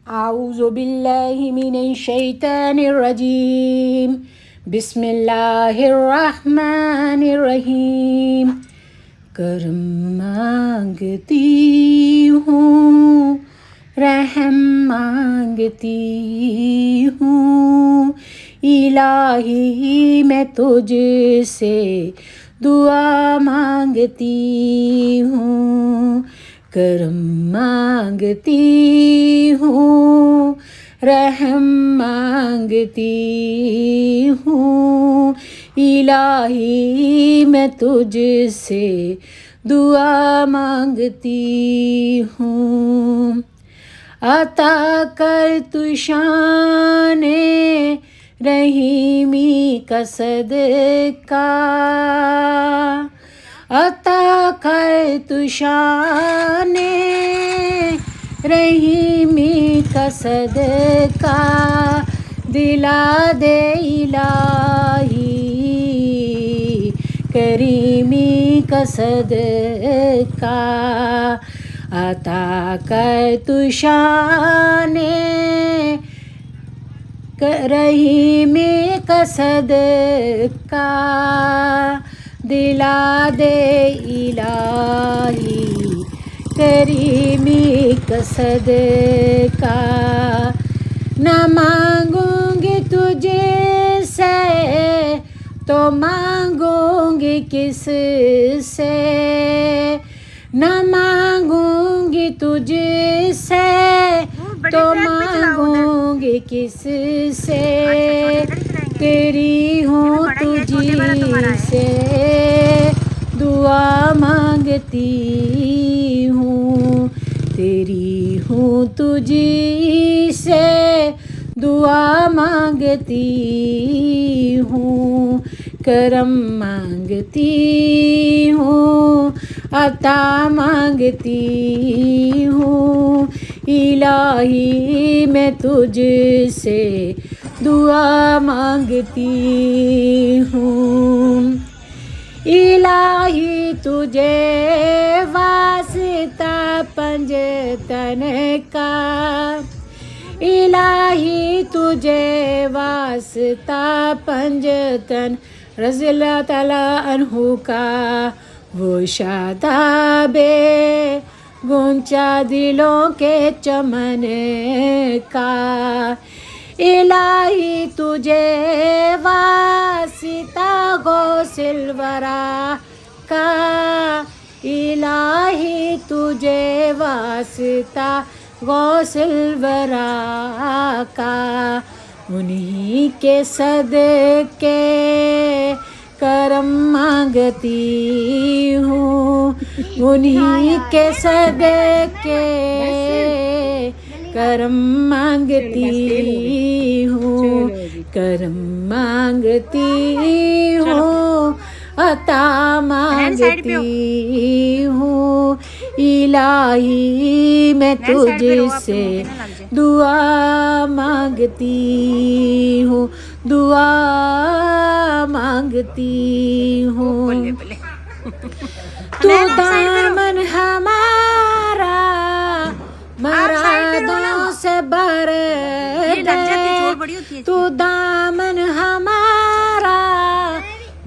اعوذ باللہ من الشیطان الرجیم بسم اللہ الرحمن الرحیم کرم مانگتی ہوں رحم مانگتی ہوں الہی میں تجھ سے دعا مانگتی ہوں کرم مانگتی ہوں رحم مانگتی ہوں الہی میں تجھ سے دعا مانگتی ہوں عطا کر تو شان رحیمی کا صدقہ عطا کر تو شان رحیمی کا صدقہ دلا دے الہی کریمی کا صدقہ عطا کر تو شان رحیمی کا صدقہ دلا دے الہی کریمی کا صدقہ نہ مانگوں گی تجھے سے تو مانگوں گی کس سے نہ مانگوں گی تجھے سے تو مانگوں گی کس سے تیری ہوں تجھی سے دعا مانگتی ہوں تیری ہوں تجھی سے دعا مانگتی ہوں کرم مانگتی ہوں عطا مانگتی ہوں الہی میں تجھ سے دعا مانگتی ہوں الہی تجھے واسطہ پنجتن کا الہی تجھے واسطہ پنجتن رضی اللہ تعالیٰ عنہ کا وہ شاداب گونچا دلوں کے چمن کا الہی تجھے واسطہ غوث الورا کا الہی تجھے واسطہ غوث الورا کا انہی کے صدقے کرم مانگتی ہوں انہی کے صدقے کرم مانگتی ہوں کرم مانگتی ہوں عطا مانگتی ہوں الہی میں تجھ سے دعا مانگتی ہوں دعا مانگتی ہوں تو دامن ہمارا مرادوں سے بھر دے تو دامن ہمارا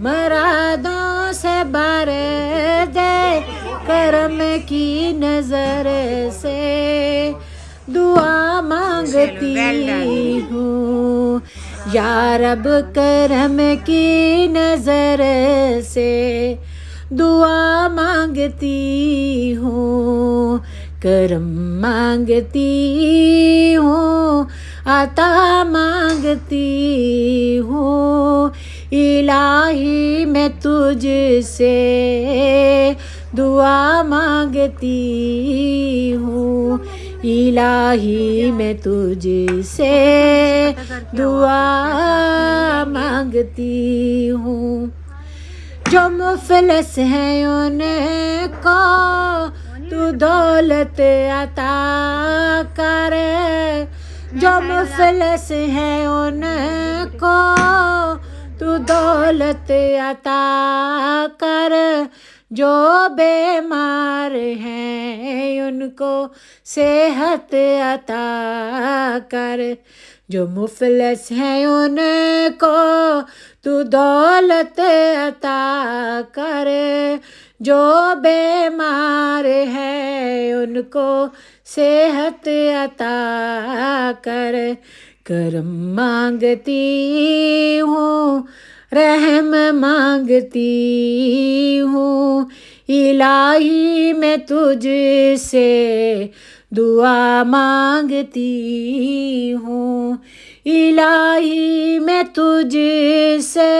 مرادوں سے بھر دے کرم کی نظر سے دعا مانگتی ہوں یا رب کرم کی نظر سے دعا مانگتی ہوں کرم مانگتی ہوں عطا مانگتی ہوں الہی میں تجھ سے دعا مانگتی ہوں الہی میں تجھ سے دعا مانگتی ہوں جو مفلس ہیں ان کو تو دولت عطا کر جو مفلس ہیں ان کو تو دولت عطا کر جو بیمار ہیں ان کو صحت عطا کر، جو مفلس ہیں ان کو تو دولت عطا کر، جو بیمار ہیں ان کو صحت عطا کر، کرم مانگتی ہوں رحم مانگتی ہوں، الہی میں تجھ سے دعا مانگتی ہوں، الہی میں تجھ سے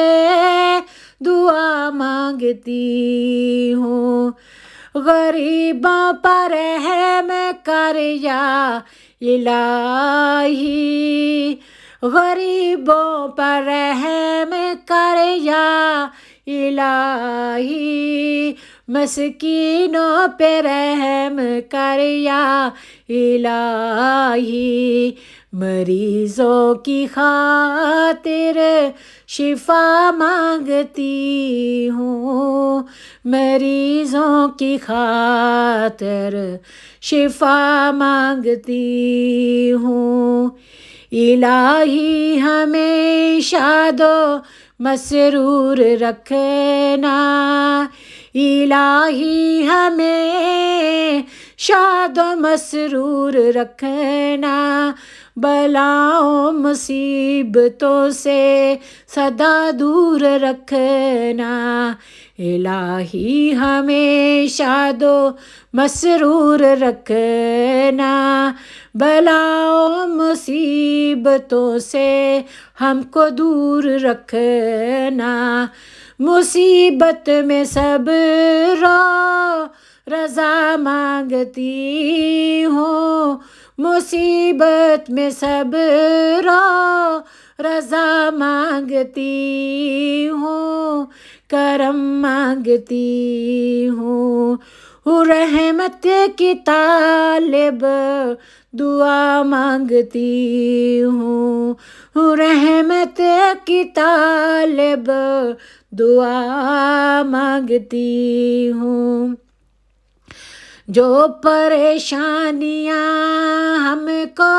دعا مانگتی ہوں، غریبوں پر رحم کر یا الہی، غریبوں پر رحم کر یا الہی، مسکینوں پہ رحم کر یا الہی، مریضوں کی خاطر شفا مانگتی ہوں، مریضوں کی خاطر شفا مانگتی ہوں، الہی ہمیں شاد و مسرور رکھنا، الہی ہمیں شاد و مسرور رکھنا، بلاؤں مصیبتوں سے سدا دور رکھنا، الہی ہمیں شاد و مسرور رکھنا، بلاؤں مصیبتوں سے ہم کو دور رکھنا، مصیبت میں صبر و رضا مانگتی ہوں، مصیبت میں صبر و رضا مانگتی ہوں، کرم مانگتی ہوں، رحمت کی طالب دعا مانگتی ہوں، رحمت کی طالب دعا مانگتی ہوں، جو پریشانیاں ہم کو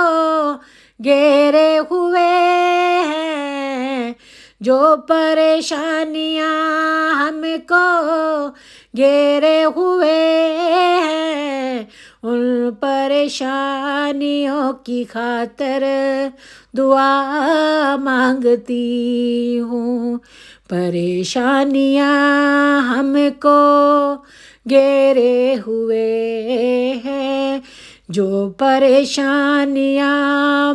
گھیرے ہوئے ہیں، جو پریشانیاں ہم کو گھیرے ہوئے ہیں، ان پریشانیوں کی خاطر دعا مانگتی ہوں، پریشانیاں ہم کو گھیرے ہوئے ہیں، جو پریشانیاں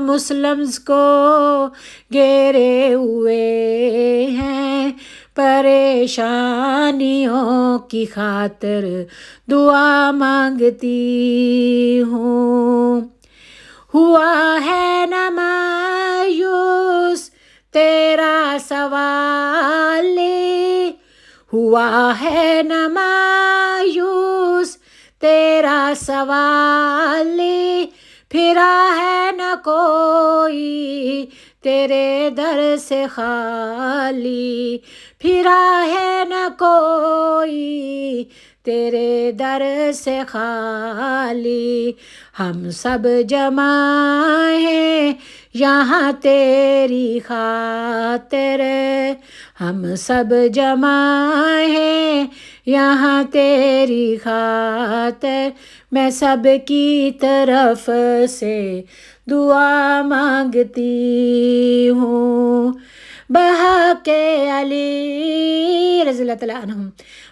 مسلمز کو گھیرے ہوئے ہیں، پریشانیوں کی خاطر دعا مانگتی ہوں، ہوا ہے نہ مایوس تیرا سوال، ہوا ہے نہ مایوس تیرا سوال، پھرا ہے نہ کوئی تیرے در سے خالی، پھرا ہے نہ کوئی تیرے در سے خالی، ہم سب جمع ہیں یہاں تیری خاطر، ہم سب جمع ہیں یہاں تیری خاطر، میں سب کی طرف سے دعا مانگتی ہوں، بحق علی رضی اللہ تعالیٰ عنہم،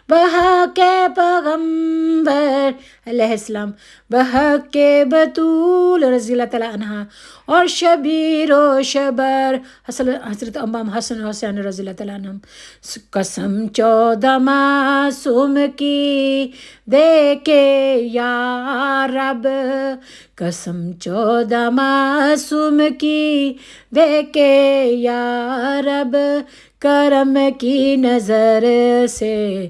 بحق پیغمبر علیہ السلام، بحق بطول رضی اللہ تعالیٰ عنہ، اور شبیر و شبر حضرت امام حسن و حسین رضی اللہ تعالیٰ عنہ، قسم 14 معصوم کی دے کے یا رب، قسم 14 معصوم کی دے کے یا رب، کرم کی نظر سے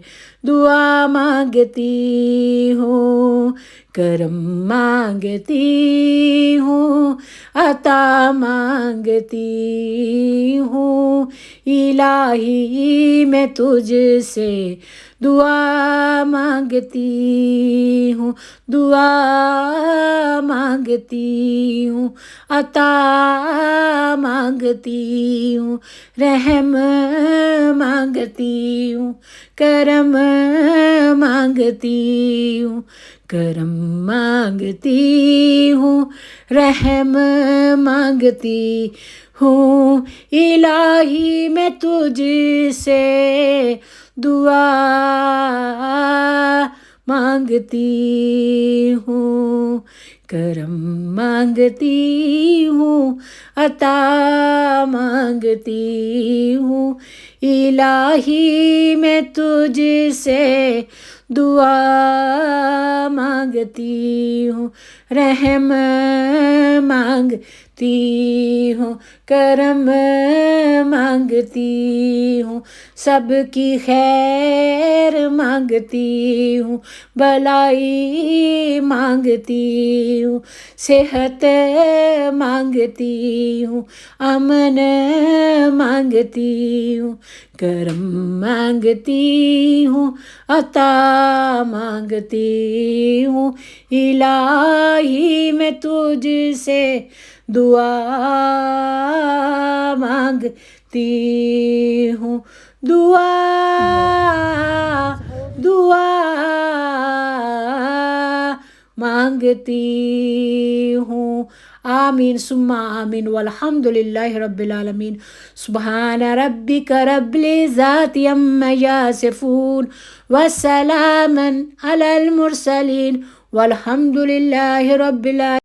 دعا مانگتی ہوں، کرم مانگتی ہوں، عطا مانگتی ہوں، الہی میں تجھ سے دعا مانگتی ہوں، دعا مانگتی ہوں، عطا مانگتی ہوں، رحم مانگتی ہوں، کرم مانگتی ہوں، کرم مانگتی ہوں، رحم مانگتی ہوں، الہی میں تجھ سے دعا مانگتی ہوں، کرم مانگتی ہوں، عطا مانگتی ہوں، الہی میں تجھ سے دعا مانگتی ہوں، رحم مانگتی ہوں، کرم مانگتی ہوں، سب کی خیر مانگتی ہوں، بھلائی مانگتی ہوں، صحت مانگتی ہوں، امن مانگتی ہوں، کرم مانگتی ہوں، عطا مانگتی ہوں، الہی میں تجھ سے دعا مانگتی ہوں، دعا مانگتی ہوں۔ آمین ثم آمین والحمد للہ رب العالمین۔ سبحان ربک رب العزت عما یصفون وسلام علی المرسلین والحمد للہ رب العالمین۔